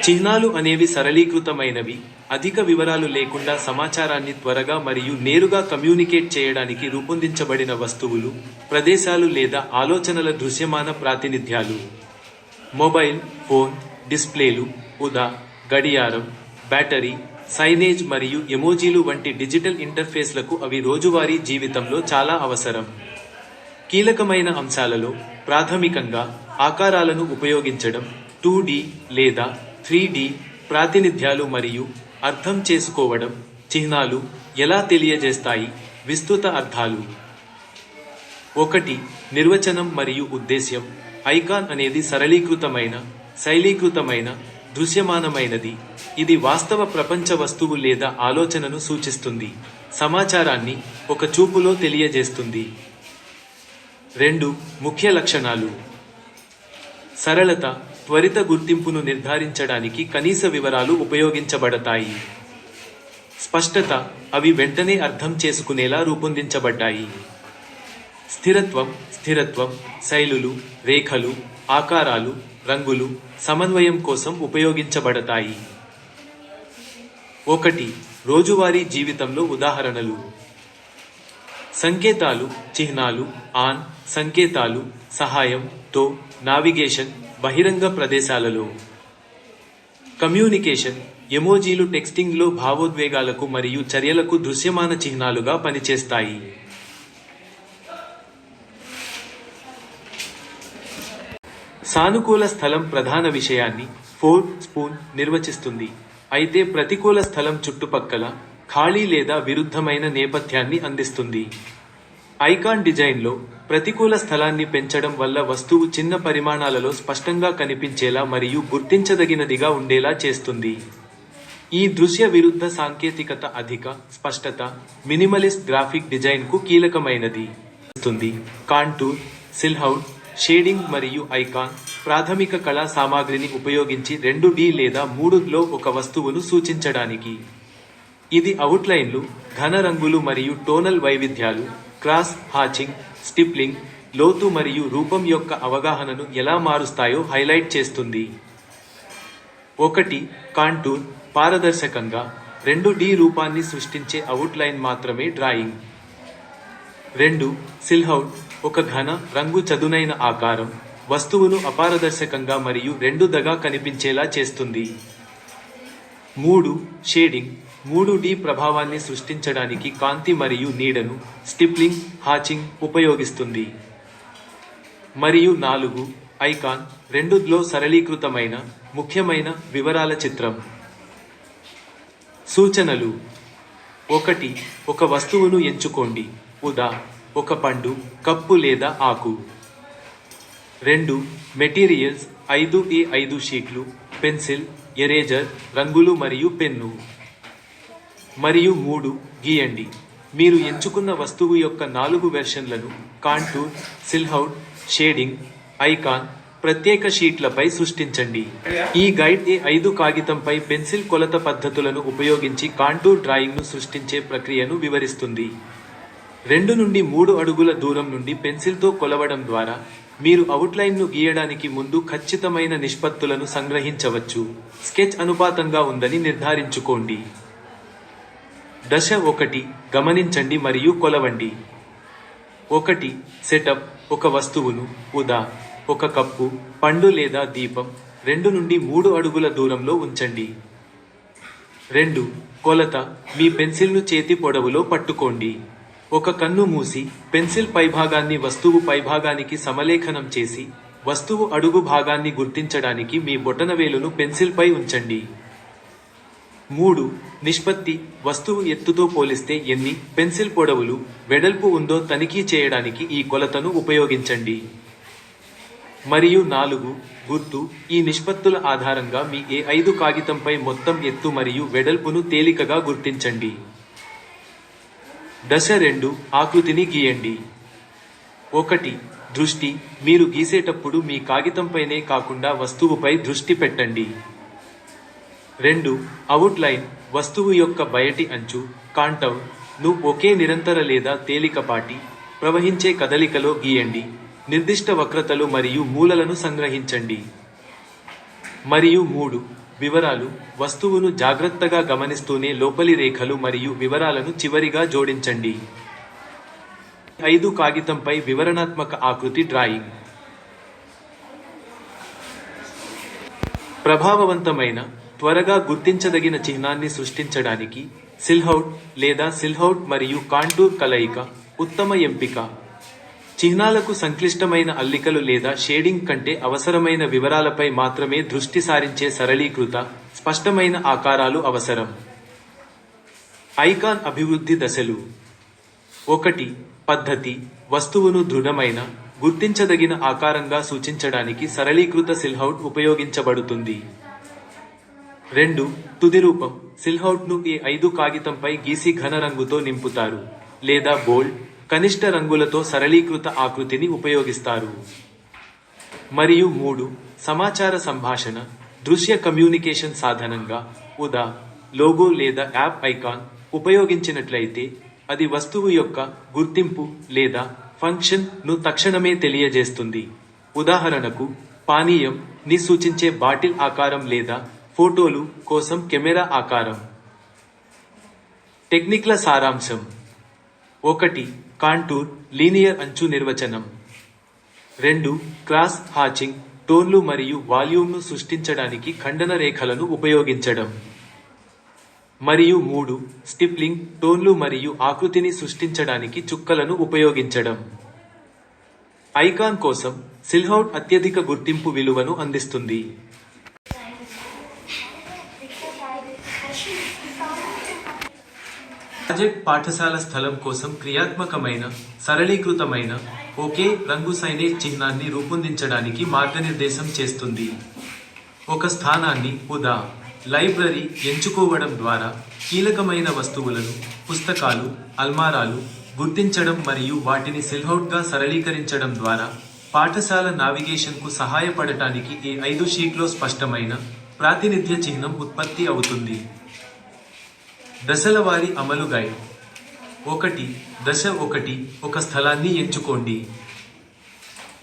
చిహ్నాలు అనేవి సరళీకృతమైనవి, అధిక వివరాలు లేకుండా సమాచారాన్ని త్వరగా మరియు నేరుగా కమ్యూనికేట్ చేయడానికి రూపొందించబడిన వస్తువులు, ప్రదేశాలు లేదా ఆలోచనల దృశ్యమాన ప్రాతినిధ్యాలు. మొబైల్ ఫోన్ డిస్ప్లేలు, ఉదా గడియారం, బ్యాటరీ, సైనేజ్ మరియు ఎమోజీలు వంటి డిజిటల్ ఇంటర్ఫేస్లకు అవి రోజువారీ జీవితంలో చాలా అవసరం. కీలకమైన అంశాలలో ప్రాథమికంగా ఆకారాలను ఉపయోగించడం, 2D లేదా 3D ప్రాతినిధ్యాలు మరియు అర్థం చేసుకోవడం. చిహ్నాలు ఎలా తెలియజేస్తాయి? విస్తృత అర్థాలు. 1. నిర్వచనం మరియు ఉద్దేశ్యం. ఐకాన్ అనేది సరళీకృతమైన, శైలీకృతమైన, దృశ్యమానమైనది. ఇది వాస్తవ ప్రపంచ వస్తువు లేదా ఆలోచనను సూచిస్తుంది, సమాచారాన్ని ఒక చూపులో తెలియజేస్తుంది. 2. ముఖ్య లక్షణాలు. సరళత, త్వరిత గుర్తింపును నిర్ధారించడానికి కనీస వివరాలు ఉపయోగించబడతాయి. స్పష్టత, అవి వెంటనే అర్థం చేసుకునేలా రూపొందించబడ్డాయి. స్థిరత్వం, శైలులు, రేఖలు, ఆకారాలు, రంగులు సమన్వయం కోసం ఉపయోగించబడతాయి. 1. రోజువారీ జీవితంలో ఉదాహరణలు. సంకేతాలు, చిహ్నాలు, ఆన్ సంకేతాలు, సహాయం తో నావిగేషన్, బహిరంగ ప్రదేశాలలో. కమ్యూనికేషన్, ఎమోజీలు టెక్స్టింగ్లో భావోద్వేగాలకు మరియు చర్యలకు దృశ్యమాన చిహ్నాలుగా పనిచేస్తాయి. సానుకూల స్థలం ప్రధాన విషయాన్ని స్పూన్ నిర్వచిస్తుంది, అయితే ప్రతికూల స్థలం చుట్టుపక్కల ఖాళీ లేదా విరుద్ధమైన నేపథ్యాన్ని అందిస్తుంది. ఐకాన్ డిజైన్లో ప్రతికూల స్థలాన్ని పెంచడం వల్ల వస్తువు చిన్న పరిమాణాలలో స్పష్టంగా కనిపించేలా మరియు గుర్తించదగినదిగా ఉండేలా చేస్తుంది. ఈ దృశ్య విరుద్ధ సాంకేతికత అధిక స్పష్టత, మినిమలిస్ట్ గ్రాఫిక్ డిజైన్కు కీలకమైనది. కాంటూర్, సిల్హౌట్, షేడింగ్ మరియు ఐకాన్ ప్రాథమిక కళా సామాగ్రిని ఉపయోగించి 2D లేదా 3లో ఒక వస్తువును సూచించడానికి. ఇది అవుట్లైన్లు, ఘన రంగులు మరియు టోనల్ వైవిధ్యాలు, క్రాస్ హాచింగ్, స్టిప్లింగ్, లోతు మరియు రూపం యొక్క అవగాహనను ఎలా మారుస్తాయో హైలైట్ చేస్తుంది. 1. కాంటూర్, పారదర్శకంగా 2D రూపాన్ని సృష్టించే అవుట్లైన్ మాత్రమే డ్రాయింగ్. 2. సిల్హౌట్, ఒక ఘన, రంగు చదునైన ఆకారం వస్తువును అపారదర్శకంగా మరియు 2Dగా కనిపించేలా చేస్తుంది. 3. షేడింగ్, 3D ప్రభావాన్ని సృష్టించడానికి కాంతి మరియు నీడను, స్టిప్లింగ్, హాచింగ్ ఉపయోగిస్తుంది. మరియు 4. ఐకాన్, 2లో సరళీకృతమైన, ముఖ్యమైన వివరాల చిత్రం. సూచనలు. 1. ఒక వస్తువును ఎంచుకోండి, ఉదా ఒక పండు, కప్పు లేదా ఆకు. 2. మెటీరియల్స్ 5A5 షీట్లు, పెన్సిల్, ఎరేజర్, రంగులు మరియు పెన్ను. మరియు 3. గీయండి. మీరు ఎంచుకున్న వస్తువు యొక్క 4 వెర్షన్లను కాంటూర్, సిల్హౌట్, షేడింగ్, ఐకాన్ ప్రత్యేక షీట్లపై సృష్టించండి. ఈ గైడ్ A5 కాగితంపై పెన్సిల్ కొలత పద్ధతులను ఉపయోగించి కాంటూర్ డ్రాయింగ్ను సృష్టించే ప్రక్రియను వివరిస్తుంది. 2 నుండి 3 అడుగుల దూరం నుండి పెన్సిల్తో కొలవడం ద్వారా మీరు అవుట్లైన్ను గీయడానికి ముందు ఖచ్చితమైన నిష్పత్తులను సంగ్రహించవచ్చు. స్కెచ్ అనుపాతంగా ఉందని నిర్ధారించుకోండి. దశ 1. గమనించండి మరియు కొలవండి. 1. సెటప్, ఒక వస్తువును, ఉదా ఒక కప్పు, పండు లేదా దీపం 2 నుండి 3 అడుగుల దూరంలో ఉంచండి. 2. కొలత, మీ పెన్సిల్ను చేతి పొడవులో పట్టుకోండి. ఒక కన్ను మూసి, పెన్సిల్ పైభాగాన్ని వస్తువు పైభాగానికి సమలేఖనం చేసి, వస్తువు అడుగు భాగాన్ని గుర్తించడానికి మీ బొటనవేలును పెన్సిల్పై ఉంచండి. 3. నిష్పత్తి, వస్తువు ఎత్తుతో పోలిస్తే ఎన్ని పెన్సిల్ పొడవులు, వెడల్పు ఉందో తనిఖీ చేయడానికి ఈ కొలతను ఉపయోగించండి. మరియు 4. గుర్తు, ఈ నిష్పత్తుల ఆధారంగా మీ A5 కాగితంపై మొత్తం ఎత్తు మరియు వెడల్పును తేలికగా గుర్తించండి. దశ 2. ఆకృతిని గీయండి. 1. దృష్టి, మీరు గీసేటప్పుడు మీ కాగితంపైనే కాకుండా వస్తువుపై దృష్టి పెట్టండి. 2. అవుట్లైన్, వస్తువు యొక్క బయటి అంచు, కాంటౌర్ ను ఒకే నిరంతర లేదా తేలికపాటి, ప్రవహించే కదలికలో గీయండి. నిర్దిష్ట వక్రతలు మరియు మూలలను సంగ్రహించండి. మరియు 3. వివరాలు వస్తువును జాగ్రత్తగా గమనిస్తూనే లోపలి రేఖలు మరియు వివరాలను చివరిగా జోడించండి. 5 కాగితంపై వివరణాత్మక ఆకృతి డ్రాయింగ్. ప్రభావవంతమైన, త్వరగా గుర్తించదగిన చిహ్నాన్ని సృష్టించడానికి సిల్హౌట్ లేదా సిల్హౌట్ మరియు కాంటూర్ కలయిక ఉత్తమ ఎంపిక. చిహ్నాలకు సంక్లిష్టమైన అల్లికలు లేదా షేడింగ్ కంటే అవసరమైన వివరాలపై మాత్రమే దృష్టి సారించే సరళీకృత, స్పష్టమైన ఆకారాలు అవసరం. ఐకాన్ అభివృద్ధి దశలు. 1. పద్ధతి. వస్తువును దృఢమైన, గుర్తించదగిన ఆకారంగా సూచించడానికి సరళీకృత సిల్హౌట్ ఉపయోగించబడుతుంది. 2. తుది రూపం. సిల్హౌట్ను A5 కాగితంపై గీసి ఘన రంగుతో నింపుతారు లేదా బోల్డ్, కనిష్ట రంగులతో సరళీకృత ఆకృతిని ఉపయోగిస్తారు. మరియు 3. సమాచార సంభాషణ. దృశ్య కమ్యూనికేషన్ సాధనంగా ఉదా. లోగో లేదా యాప్ ఐకాన్ ఉపయోగించినట్లయితే అది వస్తువు యొక్క గుర్తింపు లేదా ఫంక్షన్ ను తక్షణమే తెలియజేస్తుంది. ఉదాహరణకు, పానీయం ని సూచించే బాటిల్ ఆకారం లేదా ఫోటోలు కోసం కెమెరా ఆకారం. టెక్నిక్ల సారాంశం. 1. కాంటూర్, లీనియర్ అంచు నిర్వచనం. 2. క్రాస్ హాచింగ్, టోన్లు మరియు వాల్యూమ్ను సృష్టించడానికి ఖండన రేఖలను ఉపయోగించడం. మరియు 3. స్టిప్లింగ్, టోన్లు మరియు ఆకృతిని సృష్టించడానికి చుక్కలను ఉపయోగించడం. ఐకాన్ కోసం సిల్హౌట్ అత్యధిక గుర్తింపు విలువను అందిస్తుంది. ప్రాజెక్ట్ పాఠశాల స్థలం కోసం క్రియాత్మకమైన, సరళీకృతమైన, ఒకే రంగు సైనేజ్ చిహ్నాన్ని రూపొందించడానికి మార్గనిర్దేశం చేస్తుంది. ఒక స్థానాన్ని ఉదా. లైబ్రరీ ఎంచుకోవడం ద్వారా కీలకమైన వస్తువులను, పుస్తకాలు, అల్మారాలు గుర్తించడం మరియు వాటిని సిల్హౌట్గా సరళీకరించడం ద్వారా పాఠశాల నావిగేషన్కు సహాయపడటానికి A5 షీట్లో స్పష్టమైన, ప్రాతినిధ్య చిహ్నం ఉత్పత్తి అవుతుంది. దశలవారీ అమలు గైడ్. 1. దశ 1. ఒక స్థలాన్ని ఎంచుకోండి.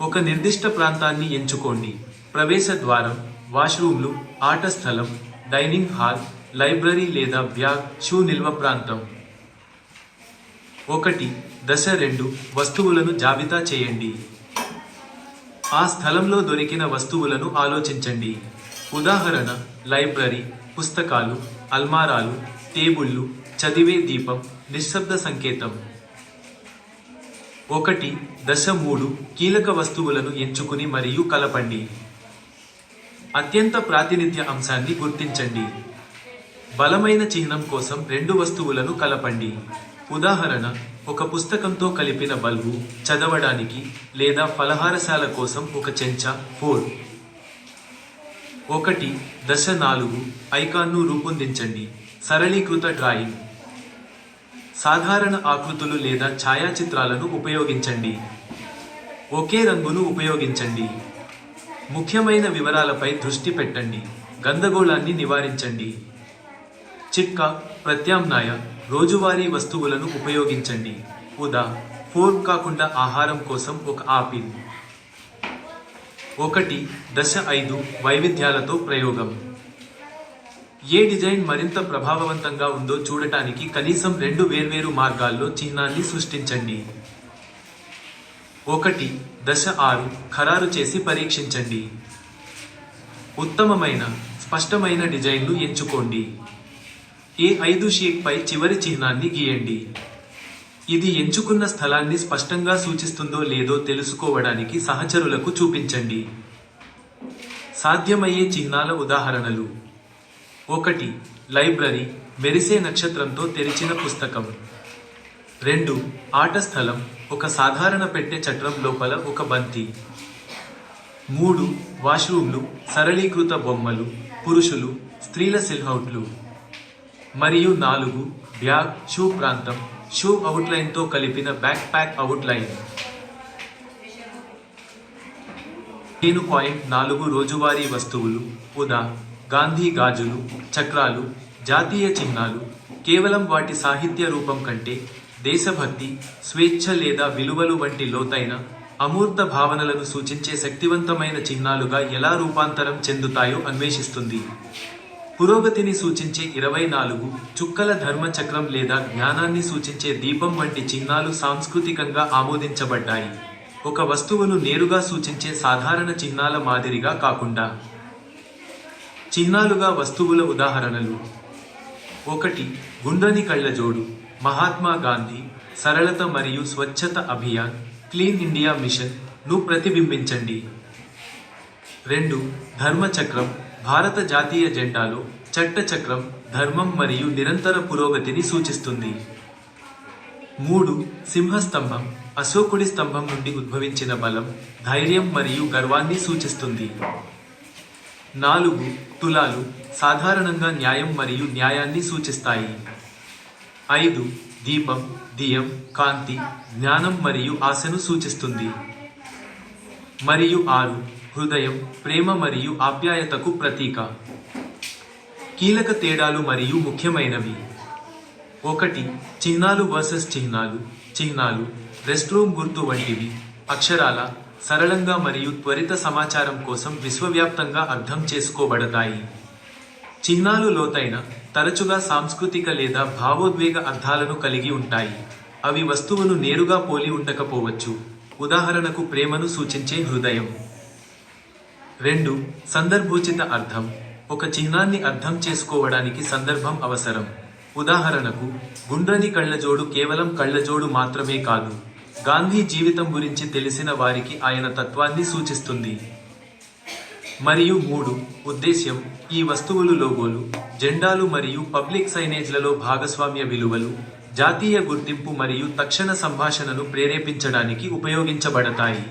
ఒక నిర్దిష్ట ప్రాంతాన్ని ఎంచుకోండి. ప్రవేశ ద్వారం, వాష్రూమ్లు, ఆట స్థలం, డైనింగ్ హాల్, లైబ్రరీ లేదా బ్యాగ్, షూ నిల్వ ప్రాంతం. 1. దశ 2. వస్తువులను జాబితా చేయండి. ఆ స్థలంలో దొరికిన వస్తువులను ఆలోచించండి. ఉదాహరణ, లైబ్రరీ, పుస్తకాలు, అల్మారాలు, టేబుళ్లు, చదివే దీపం, నిశ్శబ్ద సంకేతం. 1. దశ 3. కీలక వస్తువులను ఎంచుకుని మరియు కలపండి. అత్యంత ప్రాతినిధ్య అంశాన్ని గుర్తించండి. బలమైన చిహ్నం కోసం 2 వస్తువులను కలపండి. ఉదాహరణ, ఒక పుస్తకంతో కలిపిన బల్బు, చదవడానికి, లేదా ఫలహారశాల కోసం ఒక చెంచా. 4. 1. దశ 4. ఐకాన్ను రూపొందించండి. సరళీకృత డ్రాయింగ్. సాధారణ ఆకృతులు లేదా ఛాయాచిత్రాలను ఉపయోగించండి. ఒకే రంగును ఉపయోగించండి. ముఖ్యమైన వివరాలపై దృష్టి పెట్టండి. గందరగోళాన్ని నివారించండి. చిట్కా. ప్రత్యామ్నాయ, రోజువారీ వస్తువులను ఉపయోగించండి. ఉదా. ఫోర్క్ కాకుండా ఆహారం కోసం ఒక ఆపిల్. 1. దశ 5. వైవిధ్యాలతో ప్రయోగం. ఏ డిజైన్ మరింత ప్రభావవంతంగా ఉందో చూడటానికి కనీసం 2 వేర్వేరు మార్గాల్లో చిహ్నాన్ని సృష్టించండి. 1. దశ 6. ఖరారు చేసి పరీక్షించండి. ఉత్తమమైన, స్పష్టమైన డిజైన్ను ఎంచుకోండి. A5 షీట్పై చివరి చిహ్నాన్ని గీయండి. ఇది ఎంచుకున్న స్థలాన్ని స్పష్టంగా సూచిస్తుందో లేదో తెలుసుకోవడానికి సహచరులకు చూపించండి. సాధ్యమయ్యే చిహ్నాల ఉదాహరణలు. 1. లైబ్రరీ, మెరిసే నక్షత్రంతో తెరిచిన పుస్తకం. 2. ఆట స్థలం, ఒక సాధారణ పెట్టె చట్రం లోపల ఒక బంతి. 3. వాష్రూమ్లు, సరళీకృత బొమ్మలు, పురుషులు, స్త్రీల సిల్హౌట్లు. మరియు 4. బ్యాగ్, షూ ప్రాంతం, షూ అవుట్లైన్తో కలిపిన బ్యాక్ ప్యాక్ అవుట్లైన్. 4 రోజువారీ వస్తువులు. ఉదా. గాంధీ గాజులు, చక్రాలు, జాతీయ చిహ్నాలు, కేవలం వాటి సాహిత్య రూపం కంటే దేశభక్తి, స్వేచ్ఛ లేదా విలువలు వంటి లోతైన, అమూర్త భావనలను సూచించే శక్తివంతమైన చిహ్నాలుగా ఎలా రూపాంతరం చెందుతాయో అన్వేషిస్తుంది. పురోగతిని సూచించే 24 చుక్కల ధర్మచక్రం లేదా జ్ఞానాన్ని సూచించే దీపం వంటి చిహ్నాలు సాంస్కృతికంగా ఆమోదించబడ్డాయి. ఒక వస్తువును నేరుగా సూచించే సాధారణ చిహ్నాల మాదిరిగా కాకుండా చిహ్నాలుగా వస్తువుల ఉదాహరణలు. 1. గుండ్రని కళ్ళజోడు, మహాత్మా గాంధీ సరళత మరియు స్వచ్ఛత అభియాన్ క్లీన్ ఇండియా మిషన్ ను ప్రతిబింబించండి. 2. ధర్మచక్రం, భారత జాతీయ జెండాలో చట్టచక్రం ధర్మం మరియు నిరంతర పురోగతిని సూచిస్తుంది. 3. సింహస్తంభం, అశోకుడి స్తంభం నుండి ఉద్భవించిన బలం, ధైర్యం మరియు గర్వాన్ని సూచిస్తుంది. 4. తులాలు, సాధారణంగా న్యాయం మరియు న్యాయాన్ని సూచిస్తాయి. 5. దీపం, దియం, కాంతి, జ్ఞానం మరియు ఆశను సూచిస్తుంది. మరియు 6. హృదయం, ప్రేమ మరియు ఆప్యాయతకు ప్రతీక. కీలక తేడాలు మరియు ముఖ్యమైనవి. 1. చిహ్నాలు వర్సెస్ చిహ్నాలు. చిహ్నాలు రెస్ట్రూమ్ గుర్తు వంటివి, అక్షరాల, సరళంగా మరియు త్వరిత సమాచారం కోసం విశ్వవ్యాప్తంగా అర్థం చేసుకోబడతాయి. చిహ్నాలు లోతైన, తరచుగా సాంస్కృతిక లేదా భావోద్వేగ అర్థాలను కలిగి ఉంటాయి. అవి వస్తువును నేరుగా పోలి ఉండకపోవచ్చు. ఉదాహరణకు ప్రేమను సూచించే హృదయం. 2. సందర్భోచిత అర్థం. ఒక చిహ్నాన్ని అర్థం చేసుకోవడానికి సందర్భం అవసరం. ఉదాహరణకు, గుండ్రని కళ్ళజోడు కేవలం కళ్ళజోడు మాత్రమే కాదు, గాంధీ జీవితం గురించి తెలిసిన వారికి ఆయన తత్వాన్ని సూచిస్తుంది. మరియు 3. ఉద్దేశ్యం. ఈ వస్తువులు లోగోలు, జెండాలు మరియు పబ్లిక్ సైనేజ్లలో భాగస్వామ్య విలువలు, జాతీయ గుర్తింపు మరియు తక్షణ సంభాషణను ప్రేరేపించడానికి ఉపయోగించబడతాయి.